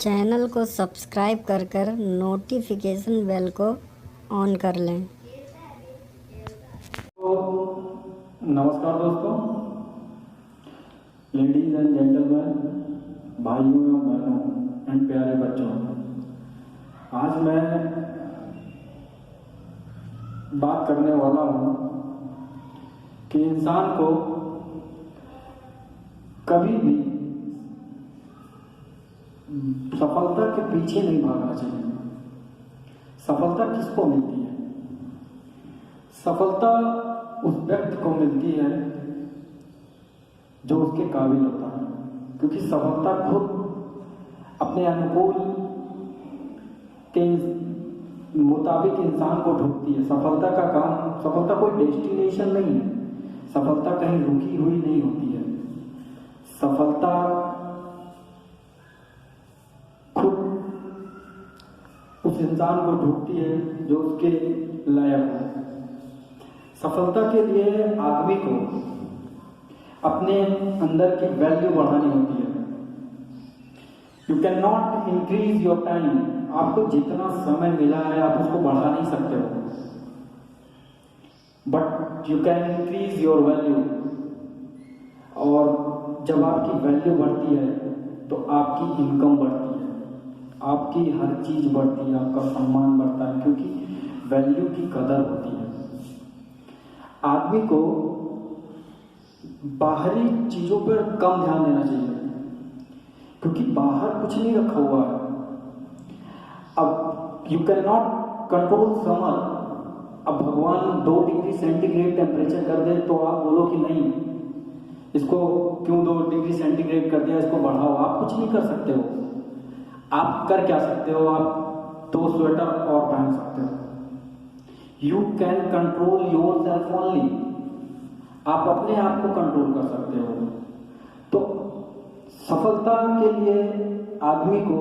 Channel को subscribe कर notification bell को ऑन कर लें। तो नमस्कार दोस्तों, लेडीज एंड जेंटलमैन, भाइयों एवं बहनों एंड प्यारे बच्चों, आज मैं बात करने वाला हूँ कि इंसान को कभी भी सफलता के पीछे नहीं भागना चाहिए। सफलता किसको मिलती है? सफलता उस व्यक्ति को मिलती है जो उसके काबिल होता है, क्योंकि सफलता खुद अपने अनुकूल के मुताबिक इंसान को ढूंढती है। सफलता कोई डेस्टिनेशन नहीं है। सफलता कहीं रुकी हुई नहीं होती है। सफलता खुद उस इंसान को ढूंढती है जो उसके लायक हो। सफलता के लिए आदमी को अपने अंदर की वैल्यू बढ़ानी होती है। You can not increase your time. आपको जितना समय मिला है आप उसको बढ़ा नहीं सकते हो, but you can increase your value. और जब आपकी वैल्यू बढ़ती है तो आपकी इनकम बढ़ती है, आपकी हर चीज बढ़ती है, आपका सम्मान बढ़ता है, क्योंकि वैल्यू की कदर होती है। आदमी को बाहरी चीजों पर कम ध्यान देना चाहिए, क्योंकि बाहर कुछ नहीं रखा हुआ है। अब you can not control summer. अब भगवान 2 डिग्री सेंटीग्रेड टेम्परेचर कर दे तो आप बोलो कि नहीं, इसको क्यों 2 डिग्री सेंटीग्रेड कर दिया, इसको बढ़ाओ। आप कुछ नहीं कर सकते हो। आप कर क्या सकते हो? आप 2 स्वेटर और पहन सकते हो। You can control your self only. आप अपने आप को कंट्रोल कर सकते हो। तो सफलता के लिए आदमी को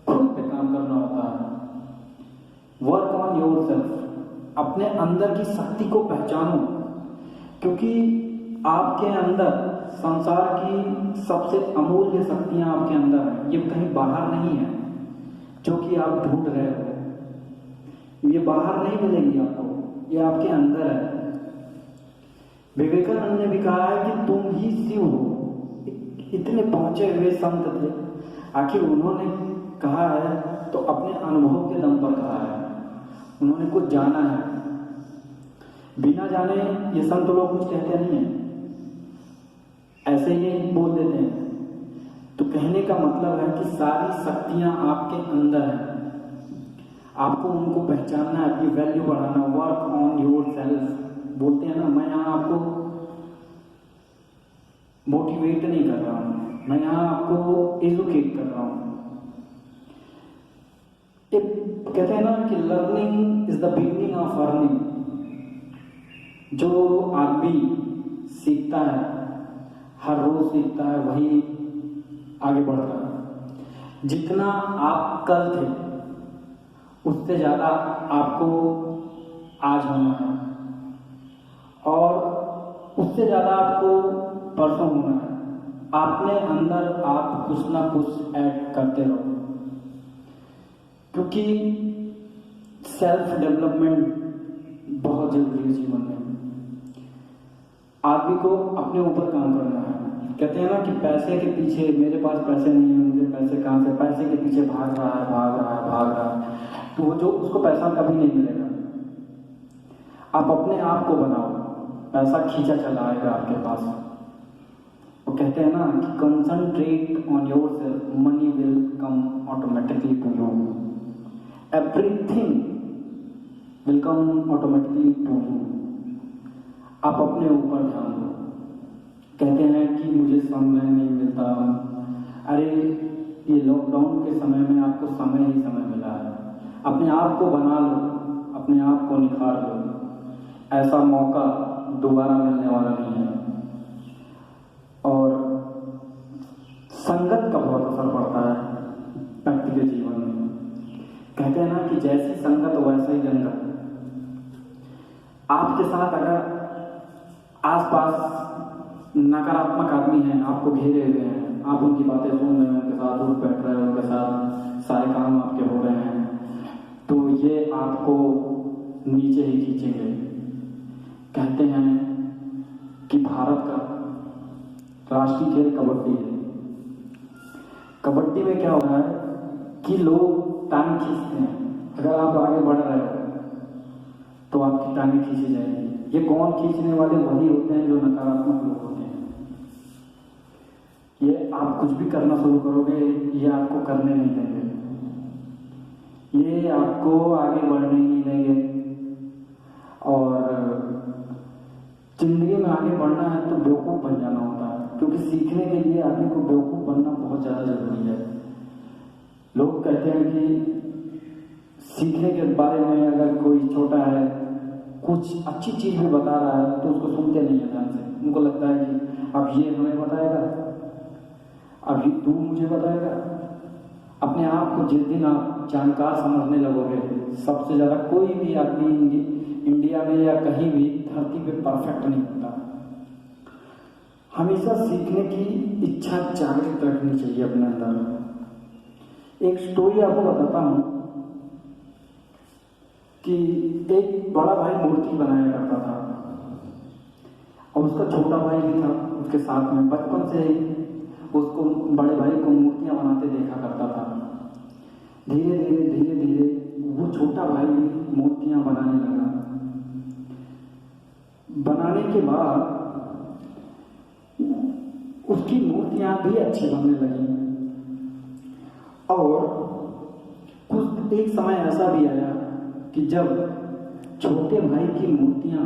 खुद पे काम करना होता है। Work on your self. अपने अंदर की शक्ति को पहचानो, क्योंकि आपके अंदर संसार की सबसे अमूल्य शक्तियां आपके अंदर हैं। ये कहीं बाहर नहीं है जो कि आप ढूंढ रहे हो। ये बाहर नहीं मिलेंगी आपको, ये आपके अंदर है। विवेकानंद ने भी कहा है कि तुम ही शिव हो। इतने पहुंचे हुए संत थे, आखिर उन्होंने कहा है तो अपने अनुभव के दम पर कहा है। उन्होंने कुछ जाना है। बिना जाने ये संत लोग कुछ कहते नहीं है, ऐसे ही बोल देते हैं। तो कहने का मतलब है कि सारी शक्तियां आपके अंदर हैं। आपको उनको पहचानना है, अपनी वैल्यू बढ़ाना। वर्क ऑन योर सेल्फ बोलते हैं ना। मैं यहाँ आपको मोटिवेट नहीं कर रहा हूँ, मैं यहाँ आपको एजुकेट कर रहा हूँ। कहते हैं ना कि learning is the beginning of earning. जो आदमी सीखता है, हर रोज सीखता है, वही आगे बढ़ता है। जितना आप कल थे उससे ज्यादा आपको आज होना है, और उससे ज्यादा आपको परसों होना है। अपने अंदर आप कुछ ना कुछ ऐड करते रहो, क्योंकि सेल्फ डेवलपमेंट बहुत जरूरी है जीवन में। आदमी को अपने ऊपर काम करना है। कहते हैं ना कि पैसे के पीछे, मेरे पास पैसे नहीं है, मुझे पैसे कहाँ से, पैसे के पीछे भाग रहा है, तो वो जो उसको पैसा कभी नहीं मिलेगा। आप अपने आप को बनाओ, पैसा खींचा चला आएगा आपके पास। वो कहते हैं ना कि concentrate on your self, money will come automatically to you. Everything will come automatically to you. आप अपने ऊपर ध्यान दो। कहते हैं कि मुझे समय नहीं मिलता। अरे ये लॉकडाउन के समय में आपको समय ही समय मिला है। अपने आप को बना लो, अपने आप को निखार लो। ऐसा मौका दोबारा मिलने वाला नहीं है। और संगत का बहुत असर पड़ता है व्यक्ति के जीवन में। कहते हैं ना कि जैसी संगत वैसा ही जंगत। आपके साथ अगर आसपास नकारात्मक आदमी हैं, आपको घेरे हुए हैं, आप उनकी बातें सुन रहे हैं, उनके साथ उठ बैठ रहे हैं, उनके सारे काम आपके हो रहे हैं, तो ये आपको नीचे ही खींचेंगे। कहते हैं कि भारत का राष्ट्रीय खेल कबड्डी है। कबड्डी में क्या हो रहा है कि लोग टांग खींचते हैं। अगर आप आगे बढ़ रहे हो तो आपकी टांगें खींची जाएंगी। ये कौन खींचने वाले? वही होते हैं जो नकारात्मक लोग होते हैं। ये आप कुछ भी करना शुरू करोगे, ये आपको करने नहीं देंगे, ये आपको आगे बढ़ने नहीं देंगे। और जिंदगी में आगे बढ़ना है तो बेवकूफ़ बन जाना होता है, क्योंकि सीखने के लिए आदमी को बेवकूफ़ बनना बहुत ज़्यादा जरूरी है। लोग कहते हैं कि सीखने के बारे में अगर कोई छोटा है, कुछ अच्छी चीज़ भी बता रहा है तो उसको सुनते नहीं है ध्यान से। उनको लगता है कि अब ये हमें बताएगा, अभी तू मुझे बताएगा। अपने आप को जिस दिन आप जानकार समझने लगोगे, सबसे ज़्यादा कोई भी आदमी इंडिया में या कहीं भी धरती पे परफेक्ट नहीं होता। हमेशा सीखने की इच्छा जागृत रखनी चाहिए अपने अंदर। एक स्टोरी आपको बताता हूँ कि एक बड़ा भाई मूर्ति बनाया करता था और उसका छोटा भाई भी था उसके साथ में। बचपन से ही उसको बड़े भाई को मूर्तियां बनाते देखा करता था। धीरे धीरे वो छोटा भाई भी मूर्तियां बनाने लगा। बनाने के बाद उसकी मूर्तियां भी अच्छी बनने लगी और कुछ एक समय ऐसा भी आया कि जब छोटे भाई की मूर्तियां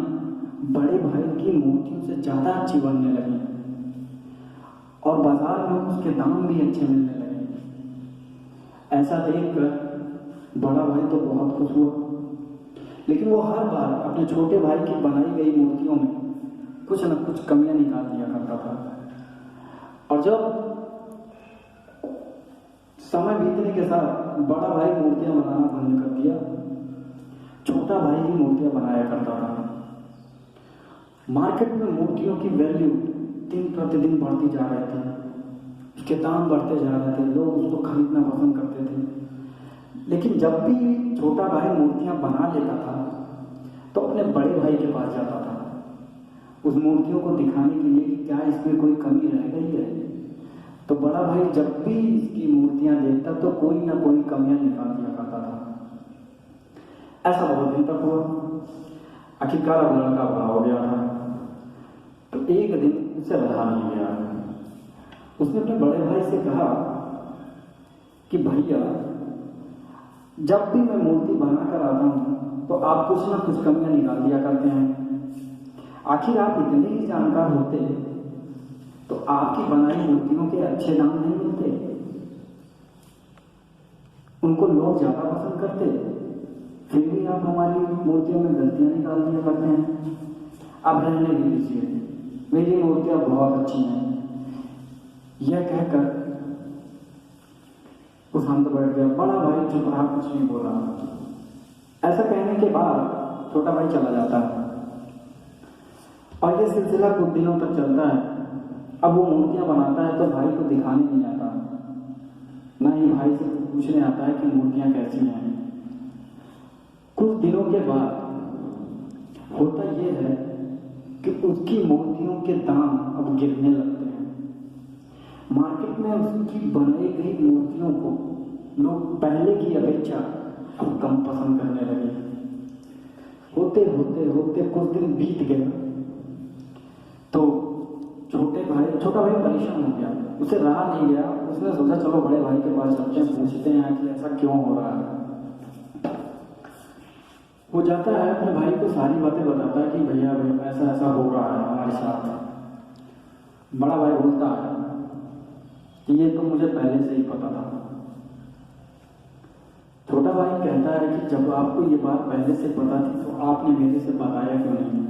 बड़े भाई की मूर्तियों से ज़्यादा अच्छी बनने लगी और बाजार में उसके दाम भी अच्छे मिलने लगे। ऐसा देखकर बड़ा भाई तो बहुत खुश हुआ, लेकिन वो हर बार अपने छोटे भाई की बनाई गई मूर्तियों में कुछ न कुछ कमियां निकाल दिया करता था। और जब समय बीतने के साथ बड़ा भाई मूर्तियां बनाना बंद कर दिया, छोटा भाई ही मूर्तियां बनाया करता था। मार्केट में मूर्तियों की वैल्यू दिन प्रतिदिन बढ़ती जा रही थी, उसके दाम बढ़ते जा रहे थे, लोग उसको खरीदना पसंद करते थे। लेकिन जब भी छोटा भाई मूर्तियां बना लेता था तो अपने बड़े भाई के पास जाता था उस मूर्तियों को दिखाने के लिए कि क्या इसमें कोई कमी रह गई है। तो बड़ा भाई जब भी इसकी मूर्तियां देखता तो कोई ना कोई कमियां निकाल दिया करता था। ऐसा बहुत दिन तक हुआ। आखिरकार अब लड़का बड़ा हो गया था तो एक दिन उसे रहा नहीं गया। उसने अपने बड़े भाई से कहा कि भैया, जब भी मैं मूर्ति बना कर आता हूँ तो आप कुछ ना कुछ कमियां निकाल दिया करते हैं। आखिर आप इतने ही जानकार होते तो आपकी बनाई मूर्तियों के अच्छे दाम नहीं मिलते, उनको लोग ज्यादा पसंद करते, फिर भी आप हमारी मूर्तियों में गलतियां निकाल दिया करते हैं। अब रहने दीजिए, मेरी मूर्तियां बहुत अच्छी हैं। यह कहकर वो शांत बैठ गया। बड़ा भाई चुप रहा, कुछ नहीं बोला। ऐसा कहने के बाद छोटा भाई चला जाता है और यह सिलसिला कुछ दिनों तक चलता है। अब वो मूर्तियां बनाता है तो भाई को दिखाने नहीं आता, ना ही भाई से पूछने आता है कि मूर्तियां कैसी हैं। कुछ दिनों के बाद होता यह है कि उसकी मूर्तियों के दाम अब गिरने लगते हैं। मार्केट में उसकी बनाई गई मूर्तियों को लोग पहले की अपेक्षा अब कम पसंद करने लगे। होते होते कुछ दिन बीत गए तो छोटा भाई परेशान हो गया, उसे रहा नहीं गया। उसने सोचा चलो बड़े भाई के पास चलते हैं, पूछते हैं कि ऐसा क्यों हो रहा है। वो जाता है, अपने भाई को सारी बातें बताता है कि भैया ऐसा ऐसा हो रहा है हमारे साथ। बड़ा भाई बोलता है कि ये तो मुझे पहले से ही पता था। छोटा भाई कहता है कि जब आपको ये बात पहले से पता थी तो आपने मेरे से बताया क्यों नहीं,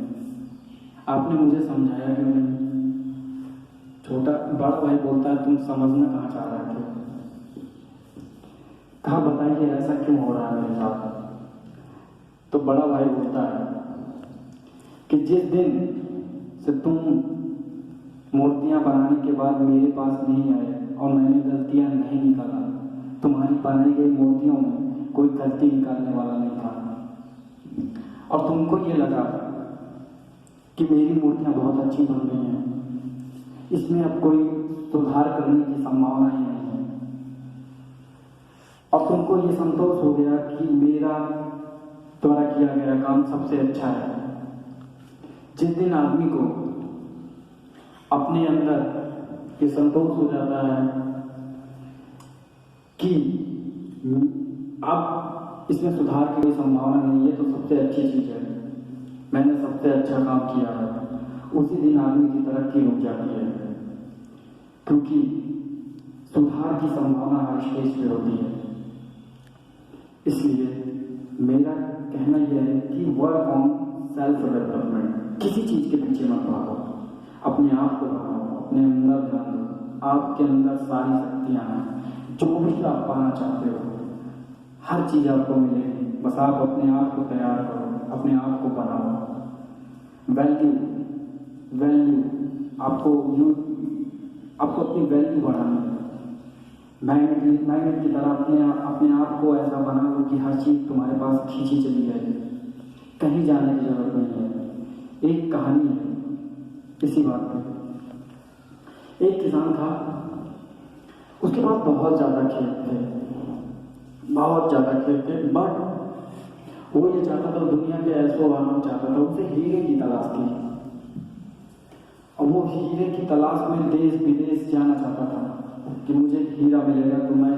आपने मुझे समझाया क्यों नहीं। बड़ा भाई बोलता है तुम समझना कहाँ चाह रहे थे, कहा बताइए ऐसा क्यों हो रहा है मेरे साथ। तो बड़ा भाई बोलता है कि जिस दिन से तुम मूर्तियां बनाने के बाद मेरे पास नहीं आए और मैंने गलतियां नहीं निकाला, तुम्हारी बात बनाई गई मूर्तियों में कोई गलती निकालने वाला नहीं था, और तुमको ये लगा कि मेरी मूर्तियां बहुत अच्छी बन रही हैं, इसमें अब कोई सुधार करने की संभावना ही नहीं है, और तुमको ये संतोष हो गया कि मेरा द्वारा किया गया काम सबसे अच्छा है। जिस दिन आदमी को अपने अंदर ये संतोष हो जाता है कि अब इसमें सुधार की कोई संभावना नहीं है, तो सबसे अच्छी चीज है, मैंने सबसे अच्छा काम किया है, उसी दिन आदमी की तरक्की रुक जाती है, क्योंकि सुधार की संभावना हर स्टेज पे होती है। इसलिए मेरा कहना यह है कि वर्क ऑन सेल्फ डेवलपमेंट, किसी चीज के पीछे मत भागो, अपने आप को बढ़ाओ, अपने अंदर ध्यान दो, आपके अंदर सारी शक्तियां हैं, जो भी आप पाना चाहते हो हर चीज आपको मिलेगी, बस आप अपने आप को तैयार करो, अपने आप को बनाओ। वैल्यू आपको अपनी वैल्यू बढ़ानी है। मैग्नेट की तरह अपने आप को ऐसा बनाओ कि हर चीज तुम्हारे पास खींची चली जाए, कहीं जाने की जरूरत नहीं है। एक कहानी है इसी बात पे। एक किसान था, उसके पास बहुत ज्यादा खेत थे, बट वो ये चाहता था, दुनिया के ऐसो आराम चाहता था, उसे हीरे की तलाश थी, और वो हीरे की तलाश में देश विदेश जाना चाहता था कि मुझे हीरा मिलेगा तो मैं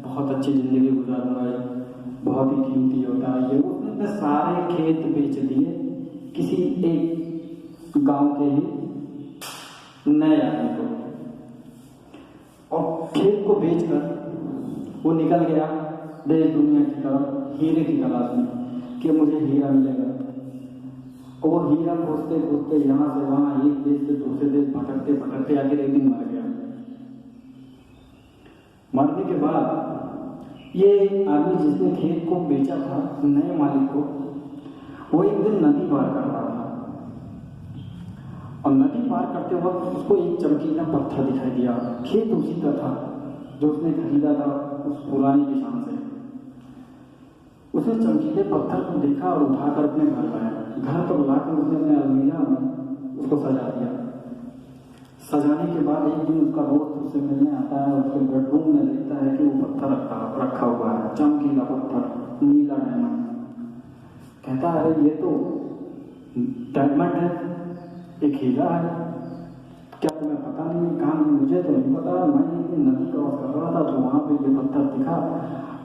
बहुत अच्छी जिंदगी गुजारूंगा, बहुत ही कीमती होता है ये। उसने अपने सारे खेत बेच दिए किसी एक गांव के ही नए आदमी को, और खेत को बेचकर वो निकल गया देश दुनिया की तरफ हीरे की तलाश में कि मुझे हीरा मिलेगा। और वो हीरा खोजते खोजते यहाँ से वहाँ, एक देश से दूसरे देश भटकते भटकते आखिर एक दिन मर गया। मरने के बाद ये आदमी जिसने खेत को बेचा था नए मालिक को, वो एक दिन नदी पार कर रहा था, और नदी पार करते वक्त उसको एक चमकीला पत्थर दिखाई दिया। खेत उसी का था जो उसने खरीदा था उस पुरानी किसान से। उसने चमकीले पत्थर को देखा और उठाकर अपने घर लाया। घर पर लाकर उसने अपने अलमीरा में उसको सजा दिया। सजाने के बाद एक दिन उसका दोस्त उससे मिलने आता है, उसके बेडरूम में देखता है कि वो पत्थर रखा हुआ है, चमकीला पत्थर, नीला डायमंड। कहता है अरे ये तो डायमंड है, एक हीरा है, क्या तुम्हें पता नहीं? कहा मुझे तो नहीं पता, मैं एक दिन नदी क्रॉस कर रहा था तो वहाँ पे ये पत्थर दिखा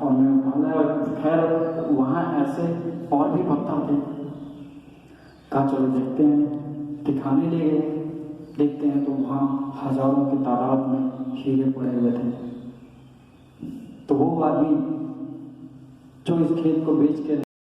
और मैं उठा लाया। खैर वहाँ ऐसे और भी पत्थर थे, कहा चलो देखते हैं, दिखाने ले गए। देखते हैं तो वहाँ हजारों की तादाद में हीरे पड़े हुए थे। तो वो आदमी जो इस खेत को बेच के